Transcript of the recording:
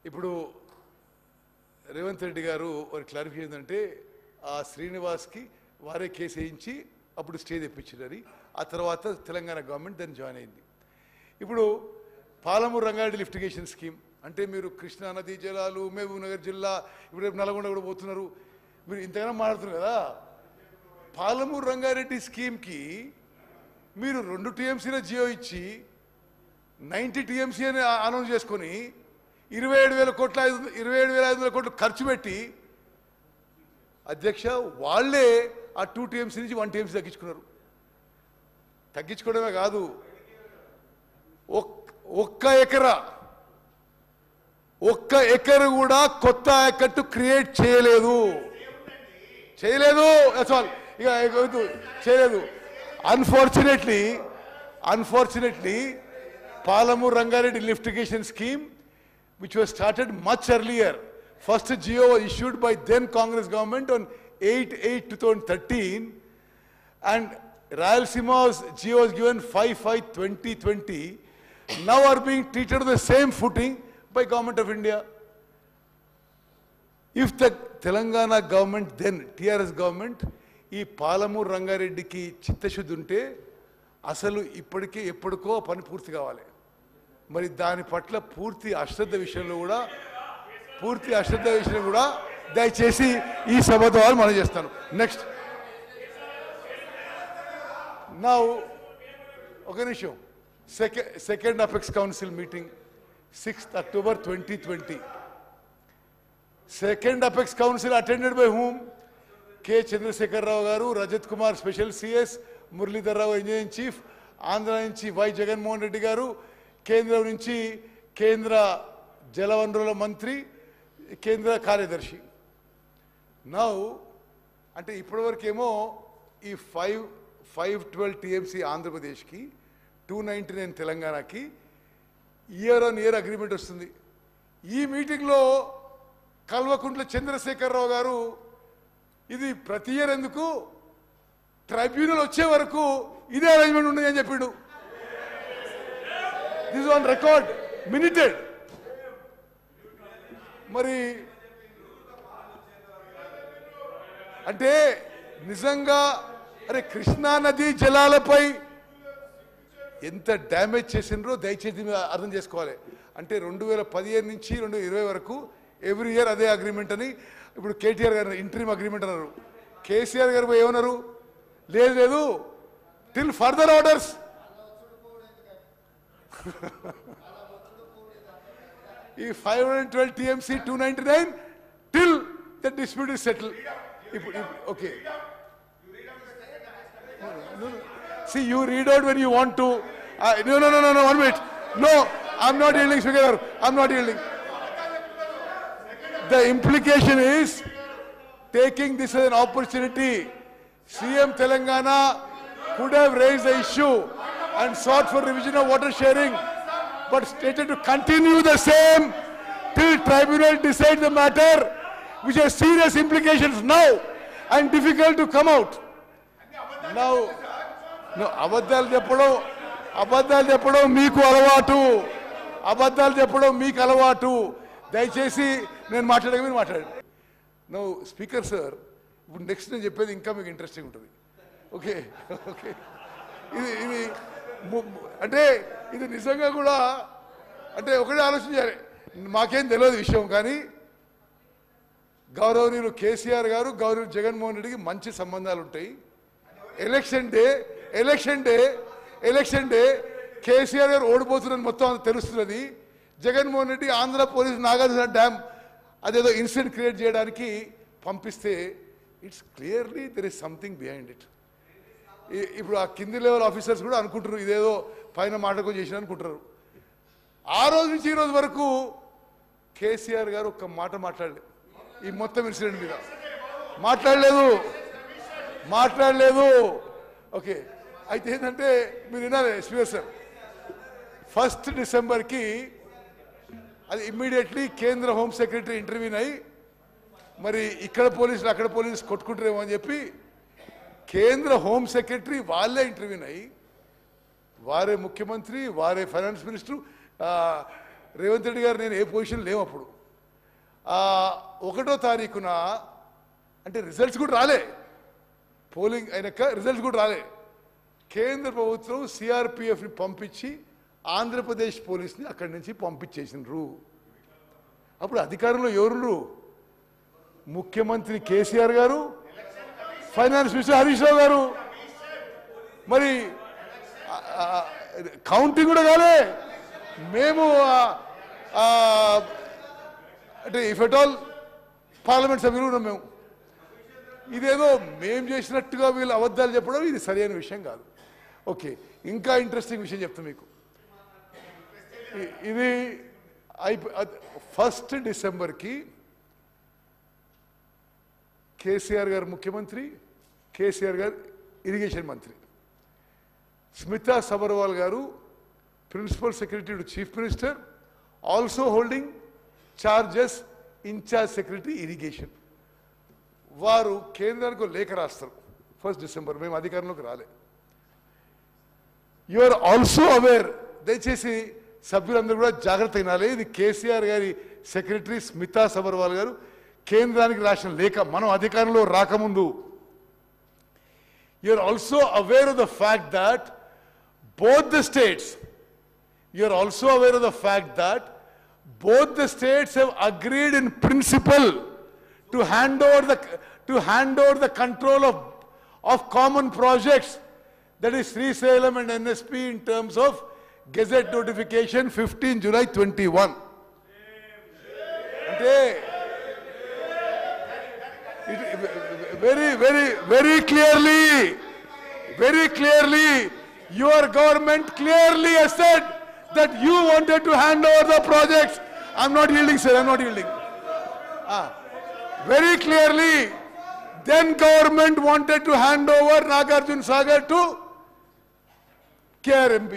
ఇప్పుడు రేవంత్ రెడ్డి గారు ఒక క్లారిఫికేషన్ ఏంటంటే ఆ శ్రీనివాస్కి వారే కేసు వేయించి అప్పుడు స్టే తెప్పించారు. ఆ తర్వాత తెలంగాణ గవర్నమెంట్ దాన్ని జాయిన్ అయింది. ఇప్పుడు పాలమూరు రంగారెడ్డి లిఫ్టిగేషన్ స్కీమ్ అంటే మీరు కృష్ణా నదీ జలాలు, మహబూబ్ నగర్ జిల్లా, ఇప్పుడు రేపు నల్గొండ కూడా పోతున్నారు. మీరు ఇంతగానో మాట్లాడుతున్నారు కదా. పాలమూరు రంగారెడ్డి స్కీమ్కి మీరు 2 TMCల జియో ఇచ్చి 90 TMC అని అనౌన్స్ చేసుకొని 27,500 కోట్లు ఖర్చు పెట్టి అధ్యక్ష వాళ్ళే ఆ 2 TMC నుంచి 1 TMC తగ్గించుకున్నారు. తగ్గించుకోవడమే కాదు, ఒక్క ఎకరు కూడా కొత్త ఆయకట్టు క్రియేట్ చేయలేదు. Unfortunately Palamuru Rangareddy lift irrigation scheme which was started much earlier. First GO was issued by then Congress government on 8/8/2013 and Rayalaseema's GO was given 5/5/2020. Now are being treated on the same footing by Government of India. If the Telangana government, then TRS government, ఈ పాలమూరు రంగారెడ్డికి చిత్తశుద్ధి ఉంటే అసలు ఇప్పటికే ఎప్పటికో పని పూర్తి కావాలి. మరి దాని పట్ల పూర్తి అశ్రద్ధ విషయంలో కూడా దయచేసి ఈ సభ ద్వారా మనం చేస్తాను. నెక్స్ట్ నా ఒక నిమిషం. Second apex council meeting 6th October 2020. Second apex council attended by whom? K Chandrashekar Rao గారు, Rajat Kumar special CS, Muralidhar Rao engineering chief, Andhra నుంచి వై జగన్మోహన్ రెడ్డి గారు, కేంద్రం నుంచి కేంద్ర జలవనరుల మంత్రి, కేంద్ర కార్యదర్శి. నౌ అంటే ఇప్పటివరకేమో ఈ 512 TMC ఆంధ్రప్రదేశ్కి, 299 తెలంగాణకి ఇయర్ ఆన్ ఇయర్ అగ్రిమెంట్ వస్తుంది. ఈ మీటింగ్లో కల్వకుంట్ల చంద్రశేఖరరావు గారు ఇది ప్రతి ఇయర్ ఎందుకు, ట్రైబ్యునల్ వచ్చే వరకు ఇదే అరేంజ్మెంట్ ఉండదు అని చెప్పిండు. This on record, minuted. మరి అంటే నిజంగా అరే కృష్ణా నదీ జలాలపై ఎంత డ్యామేజ్ చేసినరో దయచేసి అర్థం చేసుకోవాలి. అంటే 2015 నుంచి 2020 వరకు ఎవ్రీ ఇయర్ అదే అగ్రిమెంట్ అని ఇప్పుడు కేటీఆర్ గారు ఇంటరీమ్ అగ్రిమెంట్ అన్నారు. కేసీఆర్ గారు ఏమన్నారు, లేదు టిల్ ఫర్దర్ ఆర్డర్స్. ఈ 512 TMC 299 till the dispute is settled. Okay. See, you read out when you want to. No, 1 minute. No, I'm not yielding, Speaker. I'm not yielding. The implication is taking this as an opportunity. CM Telangana could have raised the issue and sought for revision of water sharing, but stated to continue the same till tribunal decide the matter, which has serious implications now and difficult to come out. Now, no, అబద్ధాలు చెప్పడం మీకు అలవాటు. దయచేసి నేను మాట్లాడక మీరు మాట్లాడండి. No speaker sir, ఇప్పుడు నెక్స్ట్ నేను చెప్పేది ఇంకా మీకు ఇంట్రెస్టింగ్ ఉంటుంది. ఓకే ఇది అంటే ఇది నిజంగా కూడా అంటే ఒకటే ఆలోచించాలి. మాకేం తెలియదు విషయం, కానీ గౌరవనీయులు కేసీఆర్ గారు, గౌరవనీయులు జగన్మోహన్ రెడ్డికి మంచి సంబంధాలు ఉంటాయి. ఎలక్షన్ డే కేసీఆర్ గారు ఓడిపోతున్నది మొత్తం తెలుస్తున్నది. జగన్మోహన్ రెడ్డి ఆంధ్ర పోలీసు నాగార్జున డ్యామ్ అదేదో ఇన్సిడెంట్ క్రియేట్ చేయడానికి పంపిస్తే it's clearly there is something behind it. ఇప్పుడు ఆ కింది లెవెల్ ఆఫీసర్స్ కూడా అనుకుంటారు ఇదేదో పైన మాటకు చేసిన అనుకుంటారు. ఆ రోజు నుంచి ఈ రోజు వరకు కేసీఆర్ గారు ఒక్క మాట మాట్లాడలేదు. ఈ మొత్తం ఇన్సిడెంట్ మీద మాట్లాడలేదు. ఓకే, అయితే ఏంటంటే మీరు వినాలి స్పీకర్ సార్, 1st Decemberకి అది ఇమ్మీడియట్లీ కేంద్ర హోమ్ సెక్రటరీ ఇంటర్వ్యూన్ అయ్యి మరి ఇక్కడ పోలీసులు అక్కడ పోలీసు కొట్టుకుంటారేమో అని చెప్పి కేంద్ర హోమ్ సెక్రటరీ వాళ్ళే ఇంటర్వ్యూన్ అయ్యి వారే ముఖ్యమంత్రి, వారే ఫైనాన్స్ మినిస్టర్, రేవంత్ రెడ్డి గారు నేను ఏ పొజిషన్ లేవు అప్పుడు 1వ తారీఖున అంటే రిజల్ట్స్ కూడా రాలే, పోలింగ్ అయినాక రిజల్ట్స్ కూడా రాలే. కేంద్ర ప్రభుత్వం సిఆర్పిఎఫ్ని పంపించి ఆంధ్రప్రదేశ్ పోలీస్ని అక్కడి నుంచి పంపించేసినారు. అప్పుడు అధికారంలో ఎవరు? ముఖ్యమంత్రి కేసీఆర్ గారు, ఫైనాన్స్ మినిస్టర్ హరీష్ రావు గారు. మరి కౌంటింగ్ కూడా కాలే. మేము అంటే ఇఫ్ ఎట్ ఆల్ పార్లమెంట్ సభ్యులు ఉన్నాం మేము. ఇదేదో మేము చేసినట్టుగా వీళ్ళు అబద్ధాలు చెప్పడం ఇది సరైన విషయం కాదు. ఓకే, ఇంకా ఇంట్రెస్టింగ్ విషయం చెప్తాం మీకు. ఇది 1 డిసెంబర్కి కేసీఆర్ గారు ముఖ్యమంత్రి, కేసీఆర్ గారు ఇరిగేషన్ మంత్రి, స్మితా సబర్వాల్ గారు principal secretary to chief minister, also holding charges in charge secretary irrigation. వారు కేంద్రానికి లేఖ రాస్తారు 1 డిసెంబర్. మేము అధికారంలోకి రాలే. యు ఆర్ ఆల్సో అవేర్, దయచేసి సభ్యులందరూ కూడా జాగ్రత్త అయినాలి. ఇది కేసీఆర్ గారి సెక్రటరీ స్మితా సబర్వాల్ గారు కేంద్రానికి రాసిన లేఖ మనం అధికారంలో రాకముందు. You are also aware of the fact that both the states, you are also aware of the fact that both the states have agreed in principle to hand over the control of common projects, that is Srisailam and NSP, in terms of Gazette notification 15 July 21. Very clearly, your government clearly has said that you wanted to hand over the projects. I'm not yielding, sir. I'm not yielding. Very clearly, then government wanted to hand over Nagarjuna Sagar to KRMB.